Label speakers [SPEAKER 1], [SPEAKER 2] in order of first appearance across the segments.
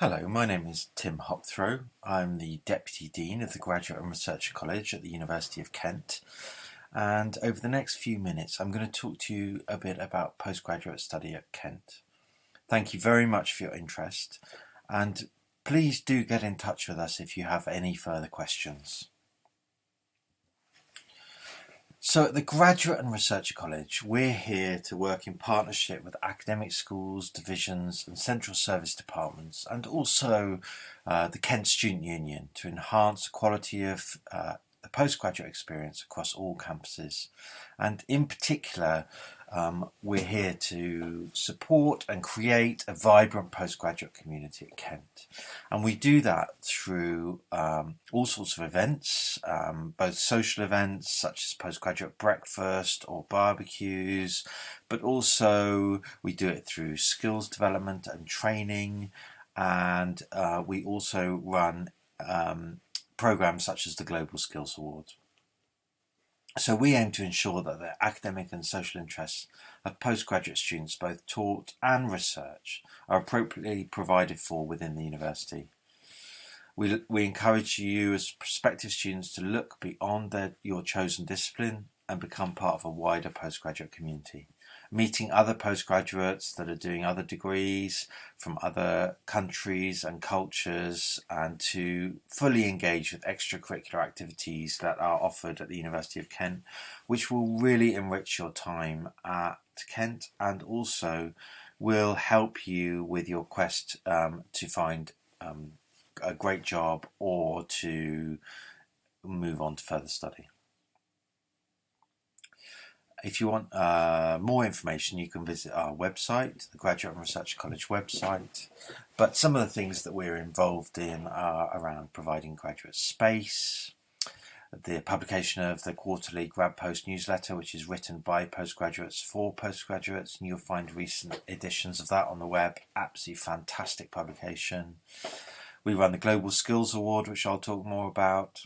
[SPEAKER 1] Hello, my name is Tim Hopthrow. I'm the Deputy Dean of the Graduate and Researcher College at the University of Kent. And over the next few minutes, I'm going to talk to you a bit about postgraduate study at Kent. Thank you very much for your interest, and please do get in touch with us if you have any further questions. So at the Graduate and Researcher College, we're here to work in partnership with academic schools, divisions and central service departments, and also the Kent Student Union to enhance the quality of the postgraduate experience across all campuses. And in particular, we're here to support and create a vibrant postgraduate community at Kent. And we do that through all sorts of events, both social events such as postgraduate breakfast or barbecues, but also we do it through skills development and training. And we also run programs such as the Global Skills Award. So we aim to ensure that the academic and social interests of postgraduate students, both taught and research, are appropriately provided for within the university. We encourage you as prospective students to look beyond your chosen discipline and become part of a wider postgraduate community, meeting other postgraduates that are doing other degrees from other countries and cultures, and to fully engage with extracurricular activities that are offered at the University of Kent, which will really enrich your time at Kent and also will help you with your quest to find a great job or to move on to further study. If you want more information, you can visit our website, the Graduate and Research College website. But some of the things that we're involved in are around providing graduate space, the publication of the quarterly Grad Post newsletter, which is written by postgraduates for postgraduates, and you'll find recent editions of that on the web. Absolutely fantastic publication. We run the Global Skills Award, which I'll talk more about.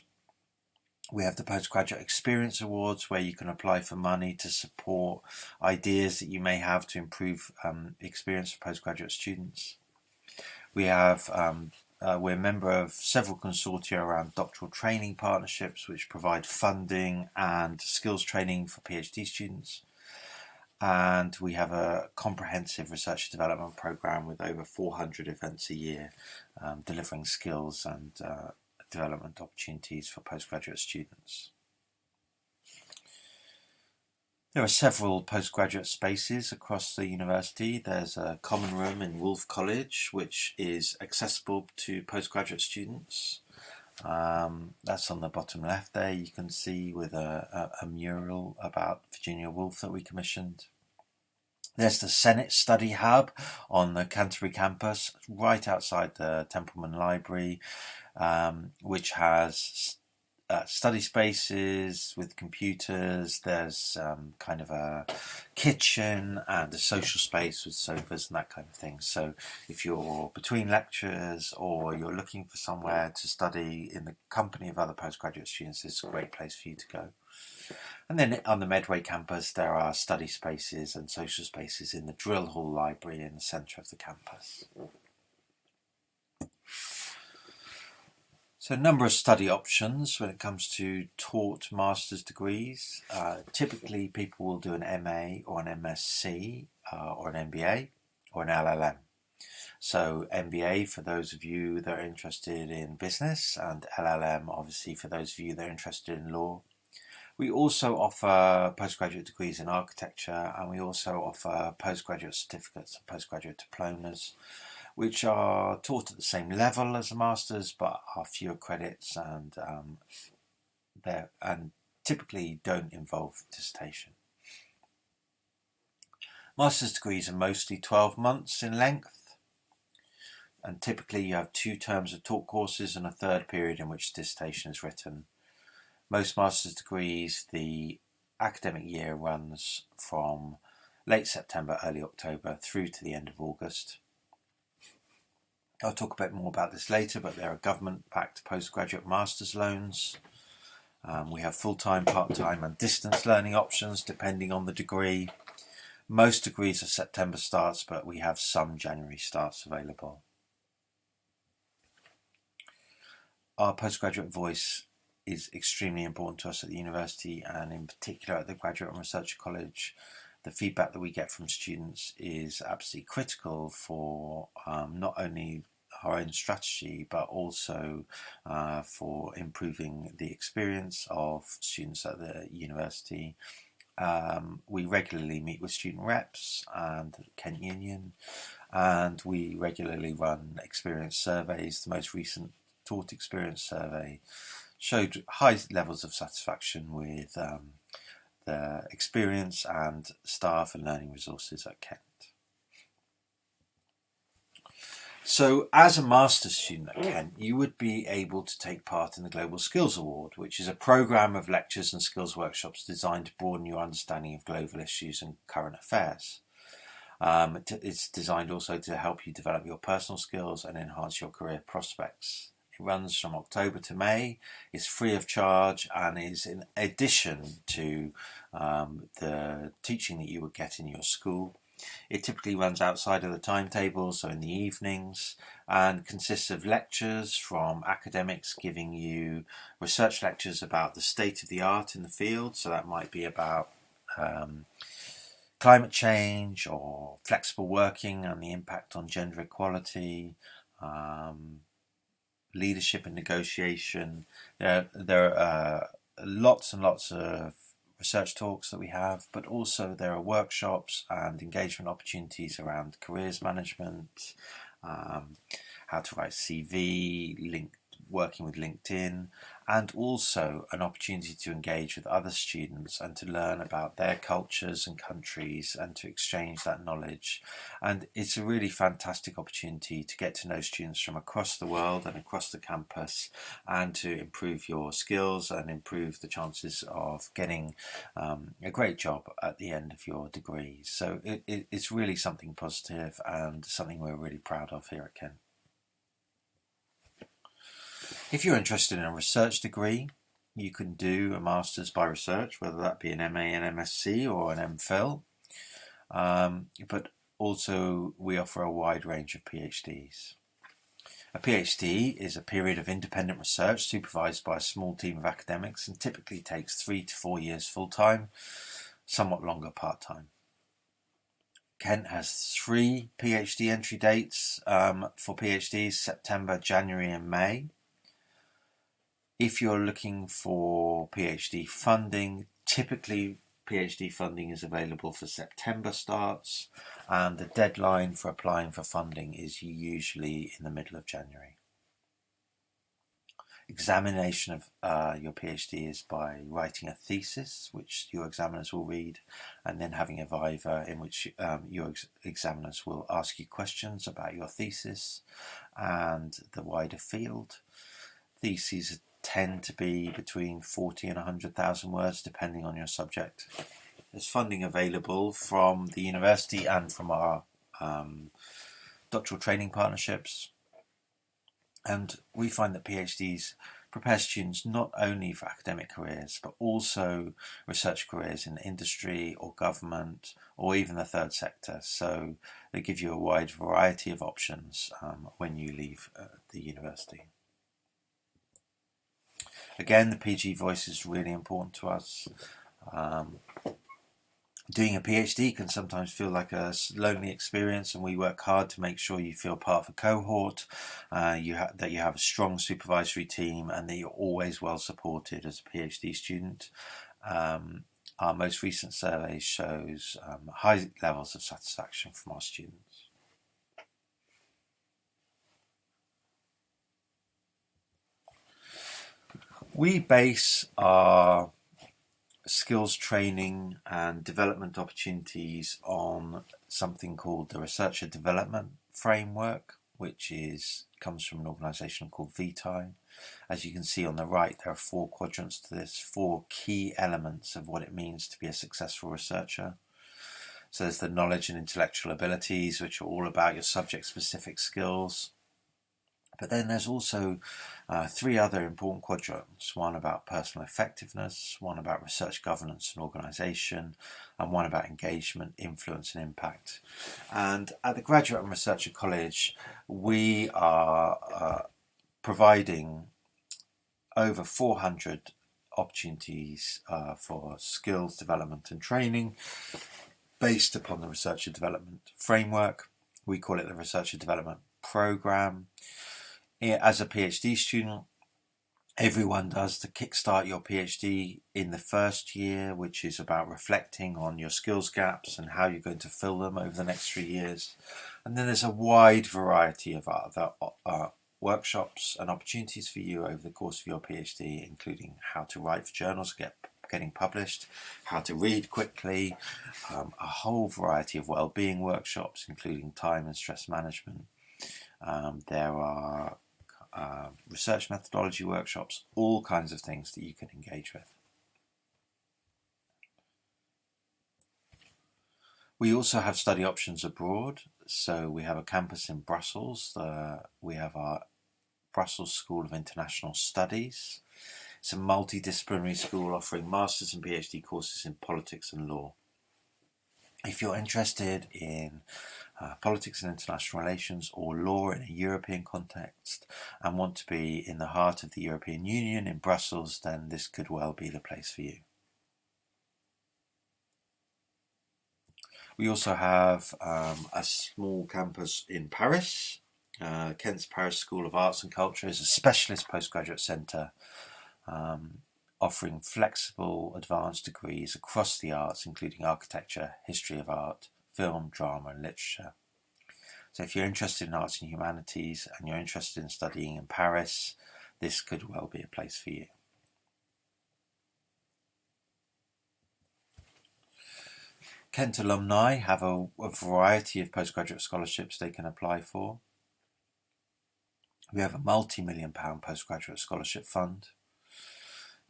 [SPEAKER 1] We have the Postgraduate Experience Awards, where you can apply for money to support ideas that you may have to improve the experience for postgraduate students. We have we're a member of several consortia around doctoral training partnerships, which provide funding and skills training for PhD students. And we have a comprehensive research and development program with over 400 events a year, delivering skills and development opportunities for postgraduate students. There are several postgraduate spaces across the university. There's a common room in Wolf College, which is accessible to postgraduate students. That's on the bottom left there. You can see with a mural about Virginia Woolf that we commissioned. There's the Senate Study Hub on the Canterbury campus, right outside the Templeman Library, which has study spaces with computers. There's kind of a kitchen and a social space with sofas and that kind of thing. So if you're between lectures or you're looking for somewhere to study in the company of other postgraduate students, it's a great place for you to go. And then on the Medway campus, there are study spaces and social spaces in the Drill Hall Library in the centre of the campus. So a number of study options when it comes to taught master's degrees. Typically people will do an MA or an MSc or an MBA or an LLM. So MBA for those of you that are interested in business, and LLM obviously for those of you that are interested in law. We also offer postgraduate degrees in architecture, and we also offer postgraduate certificates and postgraduate diplomas, which are taught at the same level as a master's but are fewer credits and typically don't involve dissertation. Master's degrees are mostly 12 months in length, and typically you have 2 terms of taught courses and a third period in which dissertation is written. Most master's degrees, the academic year runs from late September, early October through to the end of August. I'll talk a bit more about this later, but there are government-backed postgraduate master's loans. We have full-time, part-time and distance learning options depending on the degree. Most degrees are September starts, but we have some January starts available. our postgraduate voice is extremely important to us at the university, and in particular at the Graduate and Research College. The feedback that we get from students is absolutely critical for not only our own strategy, but also for improving the experience of students at the university. We regularly meet with student reps and Kent Union, and we regularly run experience surveys. The most recent taught experience survey showed high levels of satisfaction with the experience and staff and learning resources at Kent. So as a master's student at Kent, you would be able to take part in the Global Skills Award, which is a programme of lectures and skills workshops designed to broaden your understanding of global issues and current affairs. It's designed also to help you develop your personal skills and enhance your career prospects. It runs from October to May, is free of charge, and is in addition to the teaching that you would get in your school. It typically runs outside of the timetable, so in the evenings, and consists of lectures from academics giving you research lectures about the state of the art in the field. So that might be about climate change or flexible working and the impact on gender equality, leadership and negotiation. There are lots and lots of research talks that we have, but also there are workshops and engagement opportunities around careers management, how to write CV, working with LinkedIn, and also an opportunity to engage with other students and to learn about their cultures and countries and to exchange that knowledge. And it's a really fantastic opportunity to get to know students from across the world and across the campus, and to improve your skills and improve the chances of getting a great job at the end of your degree. So it's really something positive and something we're really proud of here at Kent. If you're interested in a research degree, you can do a Master's by Research, whether that be an MA, an MSc or an MPhil. But also we offer a wide range of PhDs. A PhD is a period of independent research supervised by a small team of academics and typically takes 3 to 4 years full-time, somewhat longer part-time. Kent has 3 PhD entry dates for PhDs: September, January and May. If you're looking for PhD funding, typically PhD funding is available for September starts, and the deadline for applying for funding is usually in the middle of January. Examination of your PhD is by writing a thesis, which your examiners will read, and then having a viva in which your examiners will ask you questions about your thesis and the wider field. Theses tend to be between 40 and 100,000 words, depending on your subject. There's funding available from the university and from our doctoral training partnerships. And we find that PhDs prepare students not only for academic careers, but also research careers in industry or government or even the third sector. So they give you a wide variety of options when you leave the university. Again, the PG voice is really important to us. Doing a PhD can sometimes feel like a lonely experience, and we work hard to make sure you feel part of a cohort, that you have a strong supervisory team, and that you're always well supported as a PhD student. Our most recent survey shows high levels of satisfaction from our students. We base our skills training and development opportunities on something called the Researcher Development Framework, which comes from an organisation called VTI. As you can see on the right, there are 4 quadrants to this, 4 key elements of what it means to be a successful researcher. So there's the knowledge and intellectual abilities, which are all about your subject-specific skills. But then there's also 3 other important quadrants, one about personal effectiveness, one about research governance and organisation, and one about engagement, influence and impact. And at the Graduate and Researcher College, we are providing over 400 opportunities for skills development and training based upon the research and development framework. We call it the research and development program. As a PhD student, everyone does to kickstart your PhD in the first year, which is about reflecting on your skills gaps and how you're going to fill them over the next 3 years. And then there's a wide variety of other workshops and opportunities for you over the course of your PhD, including how to write for journals getting published, how to read quickly, a whole variety of well-being workshops, including time and stress management. There are research methodology workshops, all kinds of things that you can engage with. We also have study options abroad. So we have a campus in Brussels. We have our Brussels School of International Studies. It's a multidisciplinary school offering master's and PhD courses in politics and law. If you're interested in politics and international relations or law in a European context and want to be in the heart of the European Union in Brussels, then this could well be the place for you. We also have a small campus in Paris. Kent's Paris School of Arts and Culture is a specialist postgraduate centre offering flexible advanced degrees across the arts, including architecture, history of art, film, drama and literature. So if you're interested in arts and humanities and you're interested in studying in Paris, this could well be a place for you. Kent alumni have a variety of postgraduate scholarships they can apply for. We have a multi-million-pound postgraduate scholarship fund.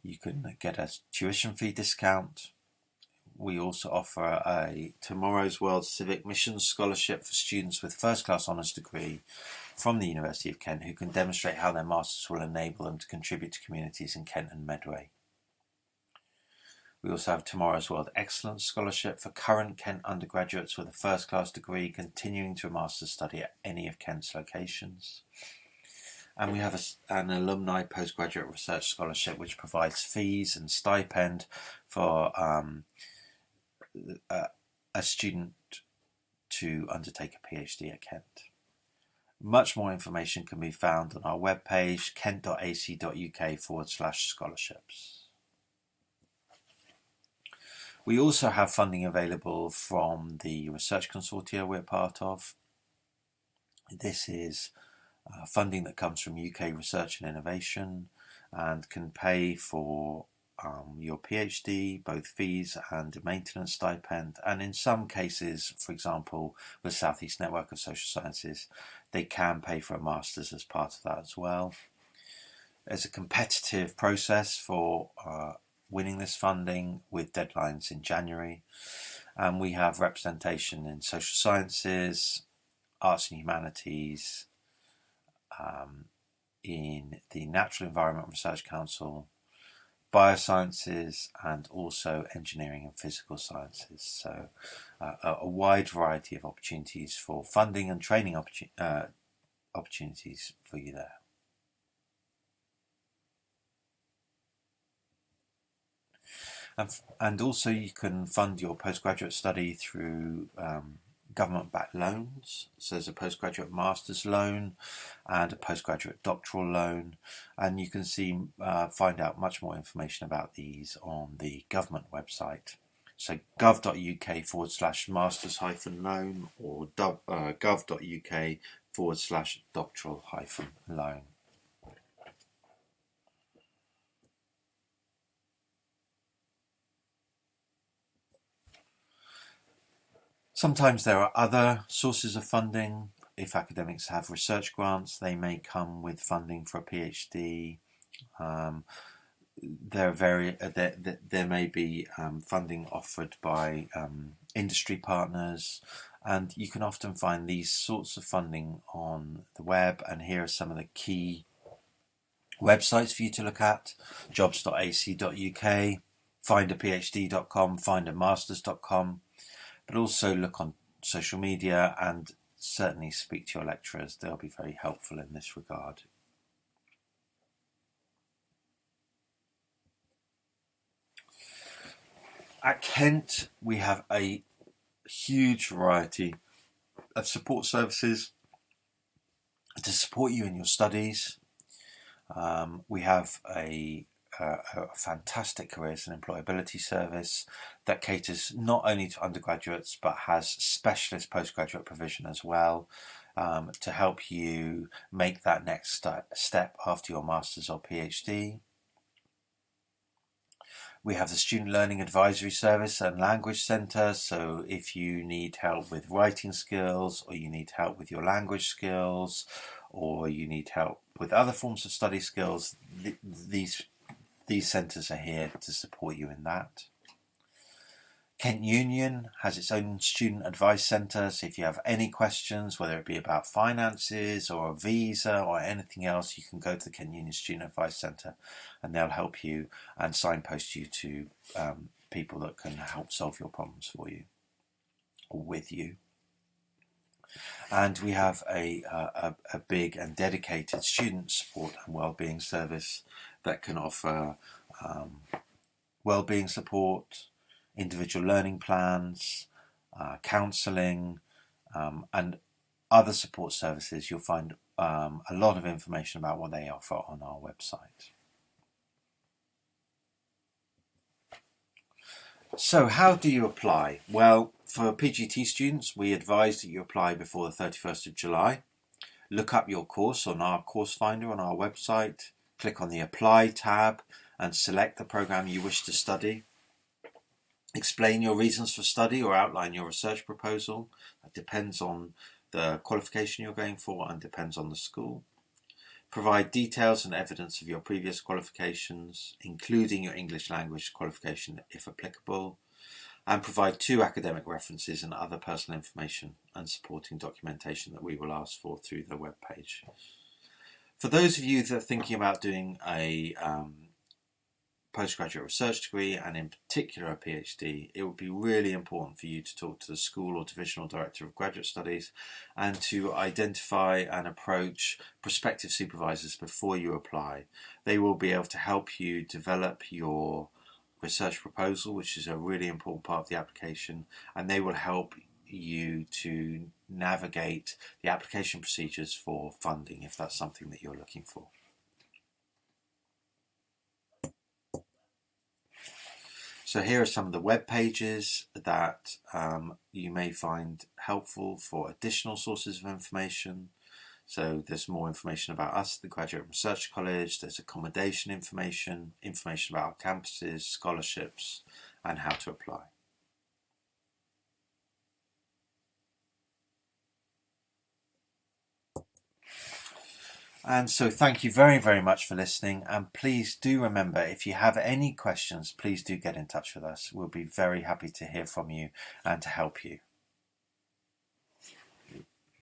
[SPEAKER 1] You can get a tuition fee discount. We also offer a Tomorrow's World Civic Missions Scholarship for students with first-class honours degree from the University of Kent who can demonstrate how their masters will enable them to contribute to communities in Kent and Medway. We also have Tomorrow's World Excellence Scholarship for current Kent undergraduates with a first-class degree continuing to a master's study at any of Kent's locations. And we have an alumni postgraduate research scholarship which provides fees and stipend for a student to undertake a PhD at Kent. Much more information can be found on our webpage kent.ac.uk/scholarships. We also have funding available from the research consortia we're part of. This is funding that comes from UK Research and Innovation and can pay for your PhD, both fees and maintenance stipend, and in some cases, for example, with South East Network of Social Sciences, they can pay for a master's as part of that as well. There's a competitive process for winning this funding with deadlines in January, and we have representation in social sciences, arts and humanities, in the Natural Environment Research Council, biosciences, and also engineering and physical sciences. So a wide variety of opportunities for funding and training opportunities for you there. And also you can fund your postgraduate study through government-backed loans. So there's a postgraduate master's loan and a postgraduate doctoral loan, and you can find out much more information about these on the government website. So gov.uk/masters-loan or gov.uk/doctoral-loan. Sometimes there are other sources of funding. If academics have research grants, they may come with funding for a PhD. There may be funding offered by industry partners, and you can often find these sorts of funding on the web, and here are some of the key websites for you to look at: jobs.ac.uk, findaphd.com, findamasters.com. But also look on social media and certainly speak to your lecturers. They'll be very helpful in this regard. At Kent, we have a huge variety of support services to support you in your studies. We have a fantastic careers and employability service that caters not only to undergraduates but has specialist postgraduate provision as well, to help you make that next step after your master's or PhD. We have the Student Learning Advisory Service and Language Centre, so if you need help with writing skills, or you need help with your language skills, or you need help with other forms of study skills, these centres are here to support you in that. Kent Union has its own student advice centre, so if you have any questions, whether it be about finances or a visa or anything else, you can go to the Kent Union Student Advice Centre and they'll help you and signpost you to people that can help solve your problems for you or with you. And we have a big and dedicated student support and wellbeing service that can offer wellbeing support, individual learning plans, counselling, and other support services. You'll find a lot of information about what they offer on our website. So how do you apply? Well, for PGT students, we advise that you apply before the 31st of July. Look up your course on our course finder on our website, click on the Apply tab and select the programme you wish to study. Explain your reasons for study or outline your research proposal. That depends on the qualification you're going for and depends on the school. Provide details and evidence of your previous qualifications, including your English language qualification if applicable, and provide 2 academic references and other personal information and supporting documentation that we will ask for through the web page. For those of you that are thinking about doing a postgraduate research degree and in particular a PhD, it would be really important for you to talk to the school or divisional director of graduate studies and to identify and approach prospective supervisors before you apply. They will be able to help you develop your research proposal, which is a really important part of the application, and they will help you to navigate the application procedures for funding if that's something that you're looking for. So here are some of the web pages that you may find helpful for additional sources of information. So there's more information about us, the Graduate Research College, there's accommodation information about our campuses, scholarships, and how to apply. And so thank you very, very much for listening. And please do remember, if you have any questions, please do get in touch with us. We'll be very happy to hear from you and to help you.